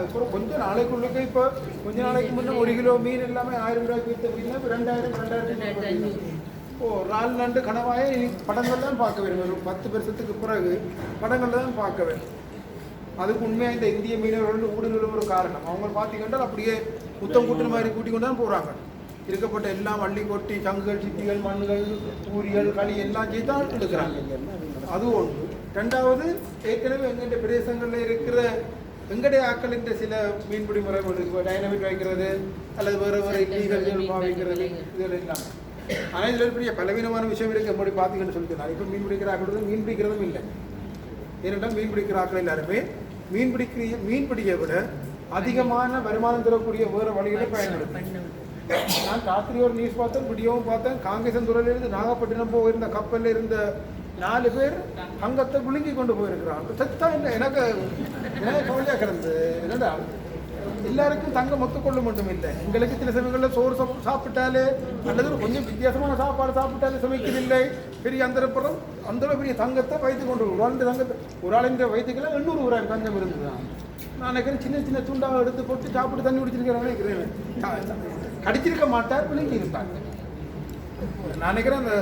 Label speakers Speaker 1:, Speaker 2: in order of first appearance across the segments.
Speaker 1: இப்போ கொஞ்சம் நாளைக்குள்ளுக்கு இப்போ கொஞ்ச நாளைக்கு முன்னே 1 கிலோ மீன் எல்லாமே 1000 ரூபாய்க்கு விற்ற மீன் இப்போ 2000 ஓ ரால் நண்டு கனவாயே படங்கள் தான் பார்க்க வேண்டும். ஒரு 10 வருஷத்துக்கு பிறகு படங்கள் தான் பார்க்க வேண்டும். அதுக்கு உண்மையாக இந்த இந்திய மீனவர்கள் ஊடுருவ ஒரு காரணம். அவங்க பார்த்தீங்கன்னா அப்படியே புத்தம் கூட்டுற மாதிரி கூட்டி கொண்டு தான் போகிறாங்க. இருக்கப்பட்ட எல்லாம் வள்ளி கொட்டி சங்குகள் சிப்பிகள் மண்ணுகள் ஊரிகள் களி எல்லாம் செய்து தான் எடுக்கிறாங்க. அது ஒன்று. ரெண்டாவது, ஏற்கனவே எங்களுடைய பிரதேசங்களில் இருக்கிற எங்களுடைய ஆக்களின் சில மீன்பிடி முறைகள் டைனமிட் வைக்கிறது அல்லது வேறு வேறு இல்லீகல் வைக்கிறது இதெல்லாம் இல்லாமல். ஆனால் இதில் பெரிய பலவீனமான விஷயம் இருக்குது. எப்படி பார்த்தீங்கன்னு சொல்லிட்டு இப்போ மீன் பிடிக்கிற ஆக்கள் மீன் பிடிக்கிறதும் இல்லை. ஏனென்றால் மீன் பிடிக்கிற ஆக்கள் எல்லாருமே மீன் பிடிக்க விட அதிகமான வருமானம் தரக்கூடிய வேறு வழிகளை பயன்படுத்து. நான் ராத்திரி ஒரு நியூஸ் பார்த்தேன், வீடியோவும் பார்த்தேன். காங்கேசந்துறையிலிருந்து நாகப்பட்டினம் போயிருந்த கப்பலில் இருந்த 4 பேர் அங்கத்தை விழுங்கி கொண்டு போயிருக்கிறாங்க. செத்தா இல்லை எனக்கு கவலையாக கிடந்து. என்னடா எல்லாருக்கும் தங்கம் ஒத்துக்கொள்ள மட்டும் இல்லை. எங்களுக்கு சில சமயங்களில் சோறு சாப்பிட்டாலே அல்லது கொஞ்சம் வித்தியாசமான சாப்பாடு சாப்பிட்டாலே சமைக்கவில்லை. பெரிய அந்தரப்புறம் அந்த பெரிய தங்கத்தை வைத்து கொண்டு ஒரு ஆளின் வயிற்றுக்கெல்லாம் 800 ரூபாய் தங்கம் இருந்ததுதான். நான் நினைக்கிறேன் சின்ன சின்ன துண்டாக எடுத்து போட்டு சாப்பிட்டு தண்ணி குடிச்சிருக்கிறேன் நினைக்கிறேன். கடிச்சிருக்க மாட்டார், விழுங்கி இருந்தாங்க. நான் நினைக்கிறேன் அந்த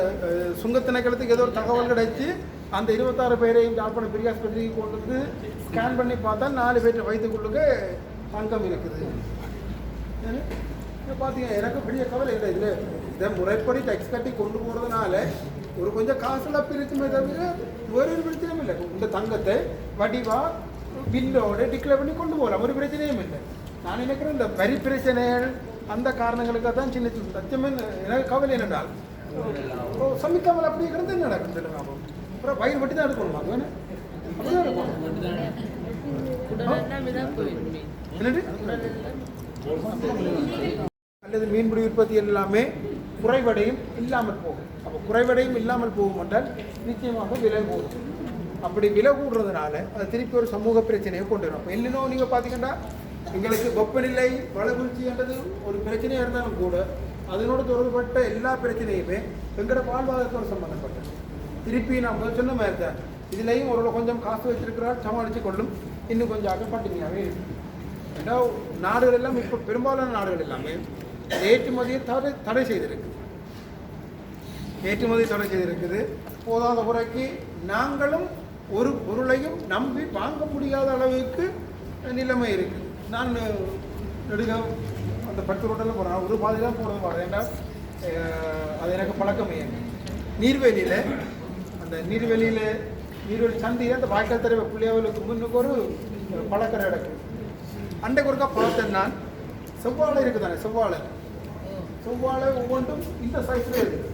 Speaker 1: சுங்கத்திணைக்களத்துக்கு ஏதோ ஒரு தகவல் கிடைச்சி அந்த 26 பேரையும் யாழ்ப்பாணம் பெரிய ஆஸ்பத்திரிக்கு கொண்டு வந்து ஸ்கேன் பண்ணி பார்த்தா 4 பேர் வயிற்றுக்குள்ளுக்கு தங்கம் இருக்குது. பார்த்தீங்க, எனக்கு பெரிய கவலை இல்லை. இதில் இதை முறைப்படி டெக்ஸ் கட்டி கொண்டு போகிறதுனால ஒரு கொஞ்சம் காசு இழப்பு இருக்குமே தவிர வேறு ஒரு பிரச்சனையும் இல்லை. இந்த தங்கத்தை வடிவாக பில்லோடு டிக்ளேர் பண்ணி கொண்டு போகலாம், ஒரு பிரச்சனையும் இல்லை. நான் நினைக்கிறேன் இந்த வரி பிரச்சனைகள் அந்த காரணங்களுக்காக தான் சின்ன சின்ன சத்தியமே எனக்கு கவலை என்னென்றால் சமைக்காமல் அப்படிங்கிறது என்ன நடக்கும் சொல்லுங்க. அப்புறம் வயிறு வட்டி தான் எடுக்கணுமா? அது வேணும் அப்படிதான் இருக்கும். அல்லது மீன்பிடி உற்பத்தி எல்லாமே குறைவடையும் இல்லாமல் போகும். அப்போ குறைவடையும் இல்லாமல் போகும் என்றால் நிச்சயமாக விலை போகும். அப்படி விலை கூடுறதுனால அது திருப்பி ஒரு சமூக பிரச்சனையை கொண்டு வரும். அப்போ இல்லைனோ நீங்கள் பார்த்தீங்கன்னா எங்களுக்கு வெப்பநிலை வளவீழ்ச்சி என்றது ஒரு பிரச்சனையாக இருந்தாலும் கூட அதனோடு தொடர்பட்ட எல்லா பிரச்சனையுமே எங்களோட வாழ்வாதாரத்தோடு சம்பந்தப்பட்டது. திருப்பி நான் முதல் சொன்ன மாதிரி தான் இதுலேயும் ஒரு கொஞ்சம் காசு வச்சிருக்கிறார் சமாளித்து கொள்ளும், இன்னும் கொஞ்சம் அகப்பட்டிங்களாகவே இருக்கு. ஏன்னா நாடுகள் எல்லாம் இப்போ பெரும்பாலான நாடுகள் எல்லாமே ஏற்றுமதியை தடை செய்திருக்கு. ஏற்றுமதி தடை செய்திருக்குது. போதாத குறைக்கு நாங்களும் ஒரு பொருளையும் நம்பி வாங்க முடியாத அளவுக்கு நிலைமை இருக்குது. நான் நெடுக அந்த 10 ரோட்டில் போகிறேன், ஒரு பாதி தான் போகிறது வரேன். ஏன்னா அது எனக்கு பழக்கம். நீர்வேலியில் அந்த நீர்வெளி சந்தியில் அந்த வாய்க்கால் தடவை பிள்ளையாவலுக்கு முன்னுக்கு ஒரு பழக்கரை இடக்கு அண்டைக்கு ஒருக்கா பார்த்தேன். நான் செவ்வாழை இருக்குது தானே, செவ்வாழை ஒவ்வொன்றும் இந்த சைஸ்லேயே இருக்குது.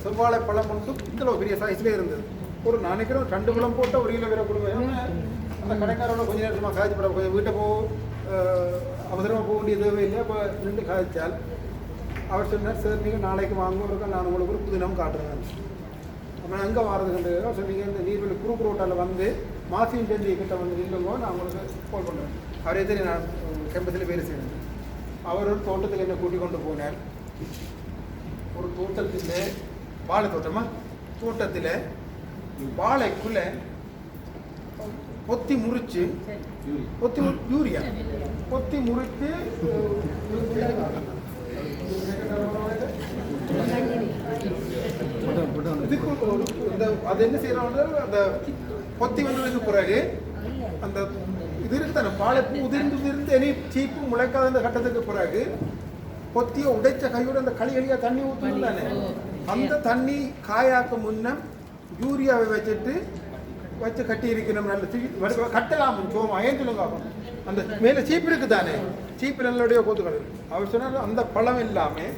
Speaker 1: செவ்வாழை பழம் ஒன்றும் இந்த பெரிய சைஸ்லேயே இருந்தது. ஒரு நினைக்கிறேன் 2 பழம் போட்ட 1 கிலோ வேற கொடுவேன். அந்த கடைக்காரோட கொஞ்சம் நேரமாக காய்ச்சிப்பட கொஞ்சம் வீட்டை அவசரமாக போக வேண்டிய தேவை இல்லை. அப்போ 2 காய்ச்சால் அவர் சொன்னார், சார் நீங்கள் நாளைக்கு வாங்குவோம், நான் உங்களுக்கு ஒரு புதினம் காட்டுறேன். அப்புறம் எங்கே வாரதுக்கு சொன்னீங்க, இந்த நீர்வெளி குரூப் ரோட்டால் வந்து மாசியின் டெல்லி கிட்ட வந்து நில்லுங்கோ, நான் உங்களுக்கு கால் பண்ணுறேன். அவரே தெரியும், நான் கேம்பஸில் வேலை செய்வேன். அவர் ஒரு தோட்டத்துக்கு என்ன கூட்டிக் கொண்டு போனார். ஒரு தோட்டத்தில் வாழை தோட்டத்தில் வாழைக்குள்ளே பொத்தி முறிச்சு யூரியா பொத்தி முறித்து இதுக்கு அது என்ன செய்யறாங்க, அந்த பொத்தி வந்ததுக்கு பிறகு அந்த இது இருக்குதானே வாழைப்பூ உதிர்ந்து இனி சீப்பு முளைக்காத அந்த கட்டத்துக்கு பிறகு பொத்தியை உடைச்ச கையோட அந்த களியாக தண்ணி ஊற்றணும் தானே, அந்த தண்ணி காயாக்க முன்ன யூரியாவை வச்சு கட்டி இருக்கணும். நல்ல கட்டலாம் சோமா ஏன் சொல்லுங்க. அந்த மேலே சீப்பு இருக்குது தானே, சீப்பு நல்லடைய கோத்துக்கள். அவர் சொன்னார் அந்த பழம் இல்லாமல்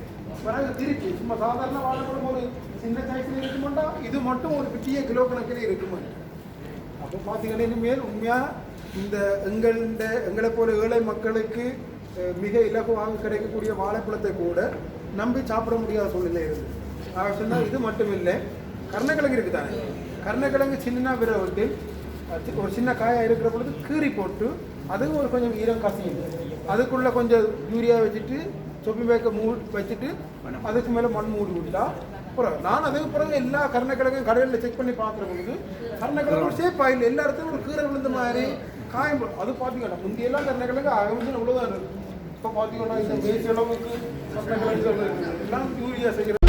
Speaker 1: பிறகு திருப்பி சும்மா சாதாரண வாழைப்பழம் ஒரு சின்ன சைஸில் இருக்குமாண்டா, இது மட்டும் ஒரு பெரிய கிலோ கணக்கில் இருக்குமா. அப்போ பார்த்தீங்கன்னா இனிமேல் உண்மையாக இந்த எங்களை போல ஏழை மக்களுக்கு மிக இலகுவாக கிடைக்கக்கூடிய வாழைப்பழத்தை கூட நம்பி சாப்பிட முடியாத சூழ்நிலை இருக்குது. அவர் சொன்னால் இது மட்டும் இல்லை, கருணக்கிழங்கு இருக்குது தானே, கருணக்கிழங்கு சின்ன விரவிட்டு ஒரு சின்ன காயாக இருக்கிற பொழுது கீறி போட்டு அதுவும் ஒரு கொஞ்சம் ஈரம் கசியும், அதுக்குள்ளே கொஞ்சம் யூரியா வச்சுட்டு சொப்பி பேக்க வச்சுட்டு அதுக்கு மேலே மண் மூடி விட்டா அப்புறம் நான் அதுக்கு பிறகு எல்லா கருணக்கிழங்கும் கடையில் செக் பண்ணி பார்க்குற பொழுது கருணக்கிழங்கு ஒரு ஷேப் ஆயில் எல்லா இடத்துலையும் ஒரு கீரை விழுந்த மாதிரி காயம் அது பார்த்தீங்கன்னா முந்தையெல்லாம் கருணக்கிழங்கு ஆகமிச்சு இவ்வளோதான் இருக்குது. இப்போ பார்த்தீங்கன்னா இந்த மேய்ச்சி அளவுக்கு கருணக்கிழங்கு எல்லாம் யூரியா செய்கிற